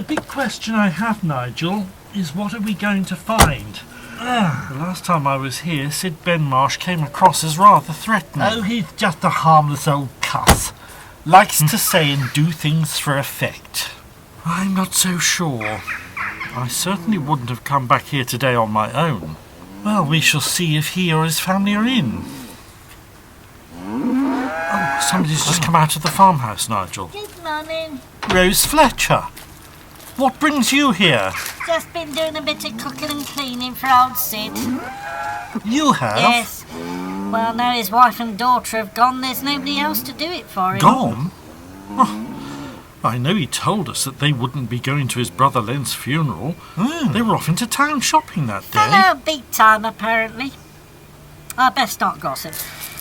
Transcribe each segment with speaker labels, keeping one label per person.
Speaker 1: The big question I have, Nigel, is what are we going to find? The last time I was here, Sid Benmarsh came across as rather threatening. Oh, he's just a harmless old cuss. Likes to say and do things for effect. I'm not so sure. I certainly wouldn't have come back here today on my own. Well, we shall see if he or his family are in. Oh, somebody's just come out of the farmhouse, Nigel.
Speaker 2: Good morning.
Speaker 1: Rose Fletcher. What brings you here?
Speaker 2: Just been doing a bit of cooking and cleaning for old Sid.
Speaker 1: You have?
Speaker 2: Yes. Well, now his wife and daughter have gone, there's nobody else to do it for him.
Speaker 1: Gone? Oh, I know he told us that they wouldn't be going to his brother Len's funeral. They were off into town shopping that day.
Speaker 2: Hello, big time, apparently. I best not gossip.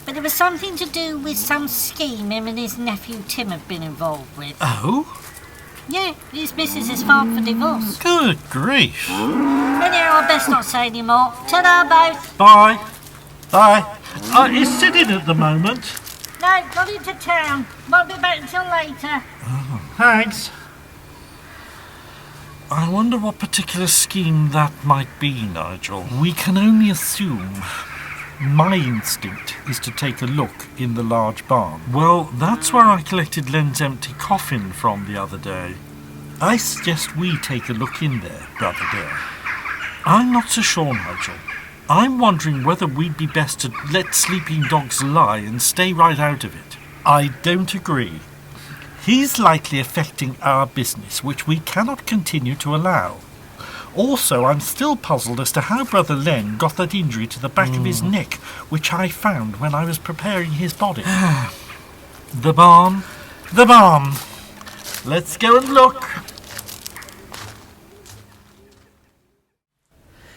Speaker 2: But it was something to do with some scheme him and his nephew Tim have been involved with.
Speaker 1: Oh?
Speaker 2: Yeah, his missus has filed for divorce.
Speaker 1: Good grief.
Speaker 2: Anyhow, I best not say any more. Ta-da, both.
Speaker 1: Bye. Bye. Is Sid in at the moment?
Speaker 2: No, got into town. Won't be back until later.
Speaker 1: Oh, thanks. I wonder what particular scheme that might be, Nigel. We can only assume. My instinct is to take a look in the large barn. Well, that's where I collected Len's empty coffin from the other day. I suggest we take a look in there, brother dear. I'm not so sure, Nigel. I'm wondering whether we'd be best to let sleeping dogs lie and stay right out of it. I don't agree. He's likely affecting our business, which we cannot continue to allow. Also, I'm still puzzled as to how Brother Len got that injury to the back of his neck, which I found when I was preparing his body. The barn. The barn. Let's go and look.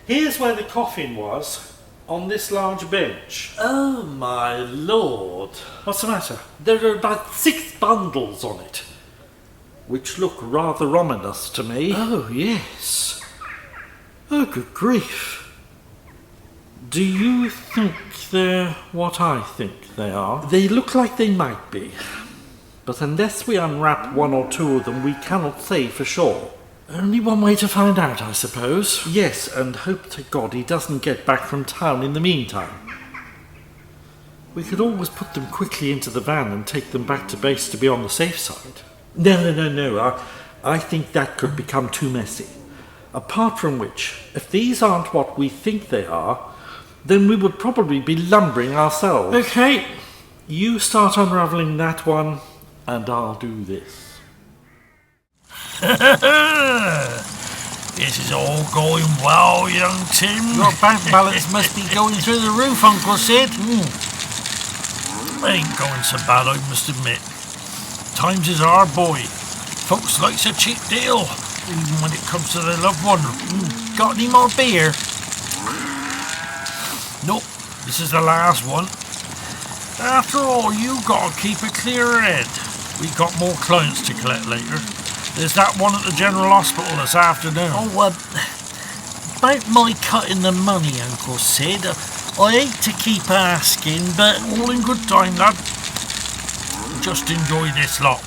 Speaker 1: Here's where the coffin was, on this large bench. Oh, my lord. What's the matter? There are about 6 bundles on it, which look rather ominous to me. Oh, yes. Oh, good grief. Do you think they're what I think they are? They look like they might be, but unless we unwrap 1 or 2 of them, we cannot say for sure. Only one way to find out, I suppose. Yes, and hope to God he doesn't get back from town in the meantime. We could always put them quickly into the van and take them back to base to be on the safe side. No. I think that could become too messy. Apart from which, if these aren't what we think they are, then we would probably be lumbering ourselves. Okay, you start unravelling that one, and I'll do this.
Speaker 3: This is all going well, young Tim.
Speaker 1: Your bank balance must be going through the roof, Uncle Sid.
Speaker 3: Ain't going so bad, I must admit. Times is hard, boy. Folks likes a cheap deal, even when it comes to their loved one.
Speaker 1: Got any more beer?
Speaker 3: Nope, this is the last one. After all, you gotta keep a clear head. We got more clients to collect later. There's that one at the General Hospital this afternoon.
Speaker 1: About my cutting the money, Uncle Sid. I hate to keep asking, but
Speaker 3: All in good time, lad. Just enjoy this lot.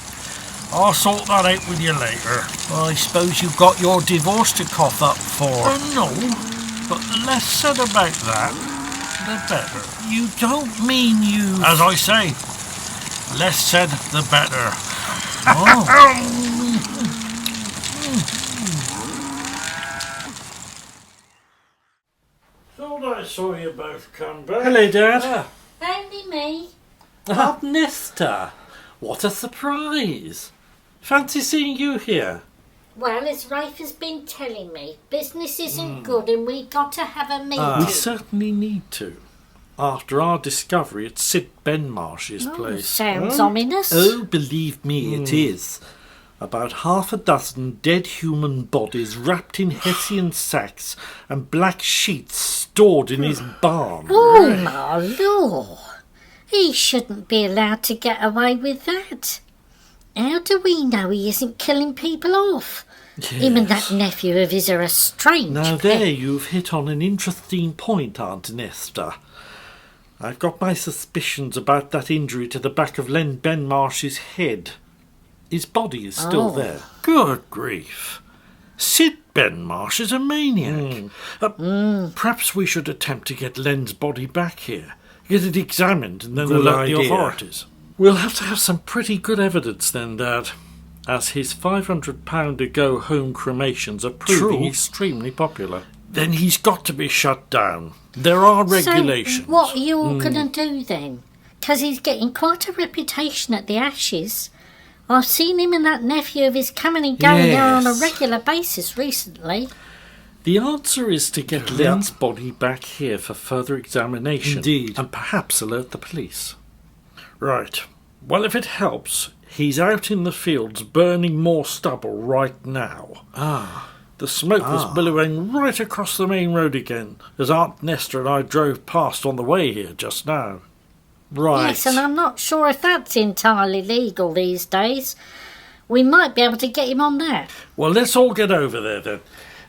Speaker 3: I'll sort that out with you later.
Speaker 1: I suppose you've got your divorce to cough up for.
Speaker 3: No, but the less said about that, the better.
Speaker 1: You don't mean you...
Speaker 3: As I say, less said, the better. Thought I saw you both come back.
Speaker 1: Hello, Dad.
Speaker 2: Only me.
Speaker 1: Nesta. What a surprise. Fancy seeing you here.
Speaker 2: Well, as Rafe has been telling me, business isn't good and we got to have a meeting.
Speaker 1: We certainly need to. After our discovery at Sid Benmarsh's place.
Speaker 2: Sounds ominous.
Speaker 1: Oh, believe me, it is. About 6 dead human bodies wrapped in Hessian sacks and black sheets stored in his barn.
Speaker 2: Oh, my lord. He shouldn't be allowed to get away with that. How do we know he isn't killing people off?
Speaker 1: Yes.
Speaker 2: Him and that nephew of his are a strange
Speaker 1: Now
Speaker 2: pair.
Speaker 1: there you've hit on an interesting point, Aunt Nesta. I've got my suspicions about that injury to the back of Len Benmarsh's head. His body is still there. Good grief.
Speaker 3: Sid Benmarsh is a maniac. Perhaps we should attempt to get Len's body back here, get it examined, and then alert the authorities. We'll have to have some pretty good evidence then, Dad, as his £500 go-home cremations are proving extremely popular. Then he's got to be shut down. There are regulations.
Speaker 2: So what are you all going to do then? Because he's getting quite a reputation at the Ashes. I've seen him and that nephew of his coming and going there on a regular basis recently.
Speaker 1: The answer is to get Len's body back here for further examination.
Speaker 3: Indeed.
Speaker 1: And perhaps alert the police. Right. Well, if it helps, he's out in the fields burning more stubble right now. The smoke was billowing right across the main road again, as Aunt Nesta and I drove past on the way here just now. Right.
Speaker 2: Yes, and I'm not sure if that's entirely legal these days. We might be able to get him on that.
Speaker 1: Well, let's all get over there then.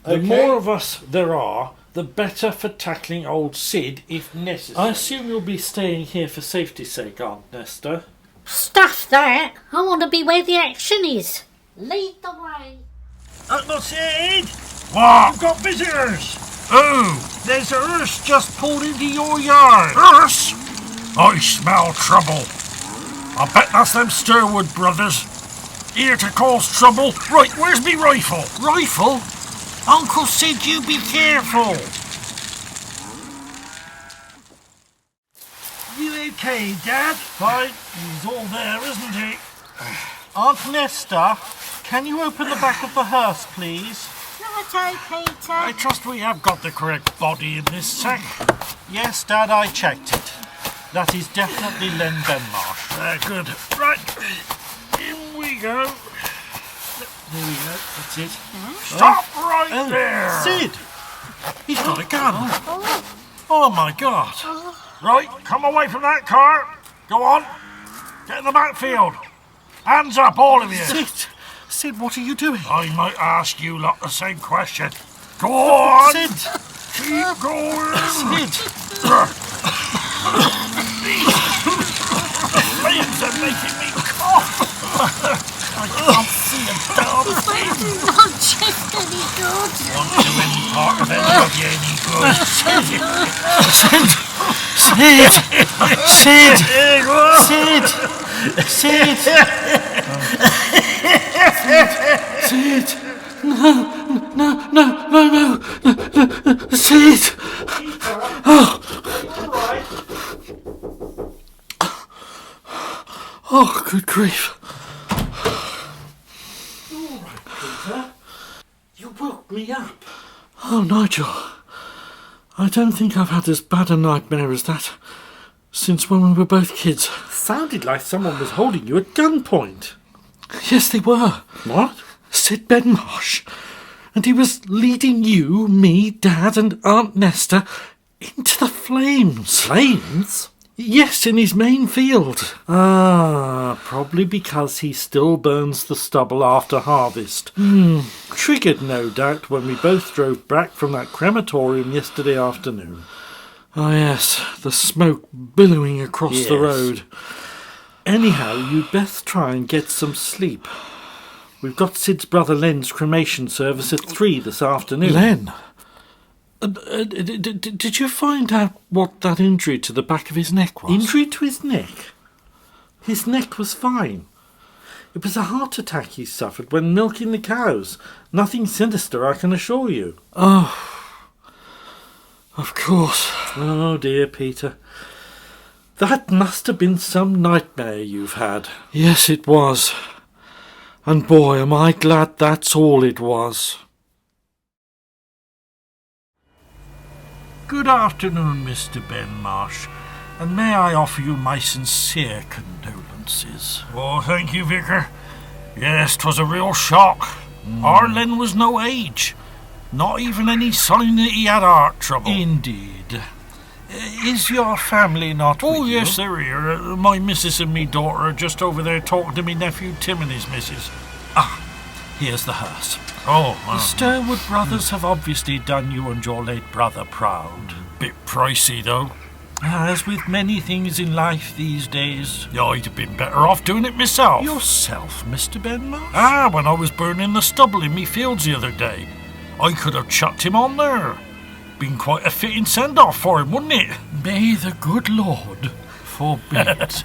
Speaker 1: The more of us there are, the better for tackling old Sid if necessary. I assume you'll be staying here for safety's sake, Aunt Nesta.
Speaker 2: Stuff that! I want to be where the action is. Lead the way.
Speaker 3: Uncle Sid! What? You've got visitors! Oh, there's a hearse just pulled into your yard. Hearse? I smell trouble. I bet that's them Sturwood brothers. Here to cause trouble. Right, where's me rifle? Rifle? Uncle Sid, you be careful. You okay, Dad? Fine. He's all there, isn't he?
Speaker 1: Aunt Nesta, can you open the back of the hearse, please?
Speaker 2: Righto, Peter.
Speaker 3: I trust we have got the correct body in this sack.
Speaker 1: Yes, Dad, I checked it. That is definitely Len Benmarsh.
Speaker 3: Good. Right. In we go.
Speaker 1: There we go, that's it.
Speaker 3: Stop right there.
Speaker 1: Sid! He's got a gun.
Speaker 3: Oh my God. Right, come away from that car. Go on. Get in the backfield. Hands up, all of you.
Speaker 1: Sid, what are you doing?
Speaker 3: I might ask you lot the same question. Go on.
Speaker 1: Sid!
Speaker 3: Keep going.
Speaker 1: Sid!
Speaker 3: The flames are making me cough. I can't see a damn thing.
Speaker 2: Not just any good.
Speaker 3: Won't do any part of anybody any good.
Speaker 1: Sid! No! Sid! Oh, good grief. You all right, Peter? You woke me up. Oh, Nigel. I don't think I've had as bad a nightmare as that since when we were both kids. Sounded like someone was holding you at gunpoint. Yes, they were. What? Sid Benmarsh. And he was leading you, me, Dad and Aunt Nesta into the flames. Flames? Yes, in his main field. Probably because he still burns the stubble after harvest. Triggered, no doubt, when we both drove back from that crematorium yesterday afternoon. Oh, yes, the smoke billowing across the road. Anyhow, you'd best try and get some sleep. We've got Sid's brother Len's cremation service at 3 this afternoon. Len? Did you find out what that injury to the back of his neck was? Injury to his neck? His neck was fine. It was a heart attack he suffered when milking the cows. Nothing sinister, I can assure you. Oh, of course. Oh, dear, Peter. That must have been some nightmare you've had. Yes, it was. And boy, am I glad that's all it was.
Speaker 3: Good afternoon, Mr. Benmarsh, and may I offer you my sincere condolences. Oh, thank you, Vicar. Yes, 'twas a real shock. Our Len was no age. Not even any sign that he had heart trouble.
Speaker 1: Indeed. Is your family not with you?
Speaker 3: Oh, yes, they're here. My missus and me daughter are just over there talking to me nephew Tim and his missus.
Speaker 1: Here's the hearse.
Speaker 3: Oh,
Speaker 1: The Sturwood brothers have obviously done you and your late brother proud.
Speaker 3: Bit pricey, though. As with many things in life these days. I'd have been better off doing it myself. Yourself, Mr. Benmarsh? When I was burning the stubble in me fields the other day. I could have chucked him on there. Been quite a fitting send-off for him, wouldn't it? May the good Lord forbid.